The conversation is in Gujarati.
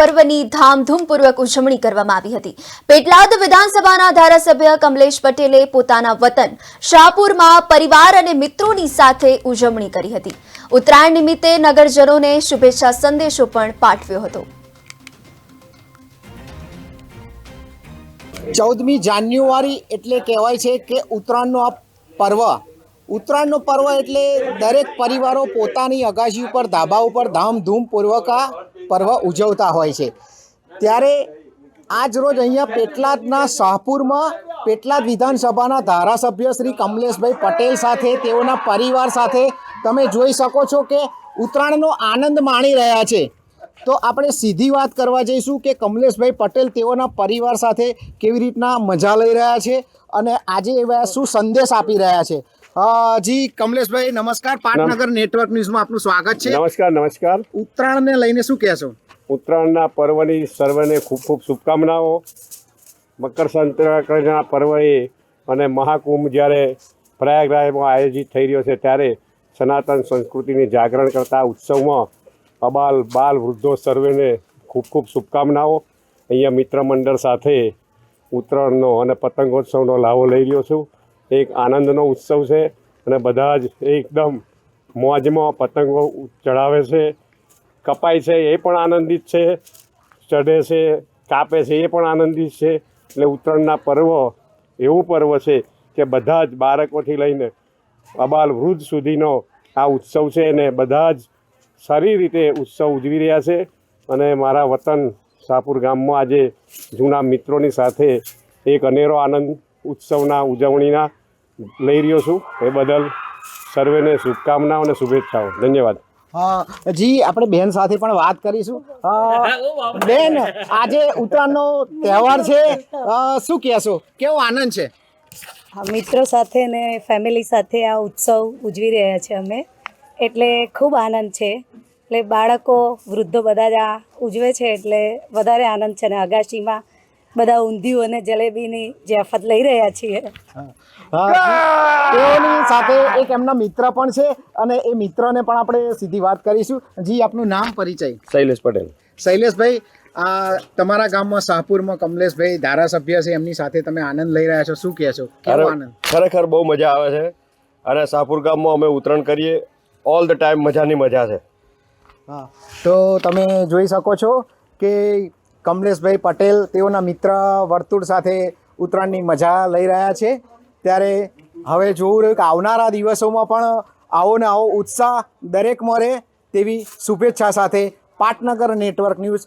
પર્વની ધામધૂમપૂર્વક ઉજવણી કરવામાં આવી હતી। પેટલાદ વિધાનસભાના ધારાસભ્ય કમલેશ પટેલે પોતાના વતન શાહપુરમાં પરિવાર અને મિત્રોની સાથે ઉજવણી કરી હતી। ઉત્તરાયણ નિમિત્તે નગરજનોને શુભેચ્છા સંદેશો પણ પાઠવ્યો હતો। 14મી જાન્યુઆરી એટલે કહેવાય છે કે ઉત્તરાયણનો આ પર્વ। ઉત્તરાયણનો પર્વ એટલે દરેક પરિવારો પોતાની અગાશી ઉપર ધાબા ઉપર ધામધૂમપૂર્વક આ પર્વ ઉજવતા હોય છે। ત્યારે આજ રોજ અહીંયા પેટલાદના શાહપુરમાં પેટલાદ વિધાનસભાના ધારાસભ્ય શ્રી કમલેશભાઈ પટેલ સાથે તેઓના પરિવાર સાથે તમે જોઈ શકો છો કે ઉત્તરાયણનો આનંદ માણી રહ્યા છે। તો આપણે સીધી વાત કરવા જઈશું કે કમલેશભાઈ પટેલ તેઓના પરિવાર સાથે કેવી રીતના મજા લઈ રહ્યા છે અને આજે એવા શું સંદેશ આપી રહ્યા છે। જી કમલેશભાઈ નમસ્કાર, પાટનગર નેટવર્ક ન્યૂઝમાં આપનું સ્વાગત છે। નમસ્કાર નમસ્કાર। ઉત્તરાયણને લઈને શું કહેશો? ઉત્તરાયણના પર્વની સર્વને ખૂબ ખૂબ શુભકામનાઓ। મકર સંક્રાંતિના પર્વએ અને મહાકુંભ જ્યારે પ્રયાગરાજમાં આયોજિત થઈ રહ્યો છે ત્યારે સનાતન સંસ્કૃતિની જાગરણ કરતા ઉત્સવમાં અબાલ બાલ વૃદ્ધો સર્વેને ખૂબ ખૂબ શુભકામનાઓ। અહીંયા મિત્ર મંડળ સાથે ઉત્તરાયણનો અને પતંગોત્સવનો લાવો લઈ રહ્યો છું। એક આનંદનો ઉત્સવ છે અને બધા જ એકદમ મોજમાં પતંગો ચડાવે છે, કપાય છે એ પણ આનંદિત છે, ચઢે છે, કાપે છે એ પણ આનંદિત છે। એટલે ઉત્તરાયણના પર્વ એવું પર્વ છે કે બધા જ બાળકોથી લઈને અબાલ વૃદ્ધ સુધીનો આ ઉત્સવ છે અને બધા જ સારી રીતે ઉત્સવ ઉજવી રહ્યા છે। અને મારા વતન શાહપુર ગામમાં આજે જૂના મિત્રોની સાથે એક અનેરો આનંદ ઉત્સવના ઉજવણીના લઈ રહ્યો છું। એ બદલ સર્વેને શુભકામનાઓ અને શુભેચ્છાઓ। ધન્યવાદ। જી આપણે બેન સાથે પણ વાત કરીશું। બેન, આજે ઉત્તરાયણનો તહેવાર છે, શું કહેશો, કેવો આનંદ છે? મિત્રો સાથે ને ફેમિલી સાથે આ ઉત્સવ ઉજવી રહ્યા છે અમે, એટલે ખૂબ આનંદ છે। એટલે બાળકો વૃદ્ધો બધા જ આ ઉજવે છે એટલે વધારે આનંદ છે। અને અગાશીમાં બધા ઊંધિયું અને જલેબીની જફત લઈ રહ્યા છીએ। તેઓની સાથે એક એમના મિત્ર પણ છે અને એ મિત્રને પણ આપણે સીધી વાત કરીશું। જી આપનું નામ, પરિચય? શૈલેષ પટેલ। શૈલેષભાઈ, તમારા ગામમાં શાહપુરમાં કમલેશભાઈ ધારાસભ્ય છે, એમની સાથે તમે આનંદ લઈ રહ્યા છો, શું કહેશો, કેવો આનંદ? ખરેખર બહુ મજા આવે છે અને શાહપુર ગામમાં અમે ઉત્તરાયણ કરીએ ઓલ ધ ટાઈમ મજાની મજા છે। હા, તો તમે જોઈ શકો છો કે કમલેશભાઈ પટેલ તેઓના મિત્ર વર્તુળ સાથે ઉત્તરાયણની મજા લઈ રહ્યા છે। ત્યારે હવે જોવું રહ્યું કે આવનારા દિવસોમાં પણ આવો ને આવો ઉત્સાહ દરેકમાં રહે તેવી શુભેચ્છા સાથે પાટનગર નેટવર્ક ન્યૂઝ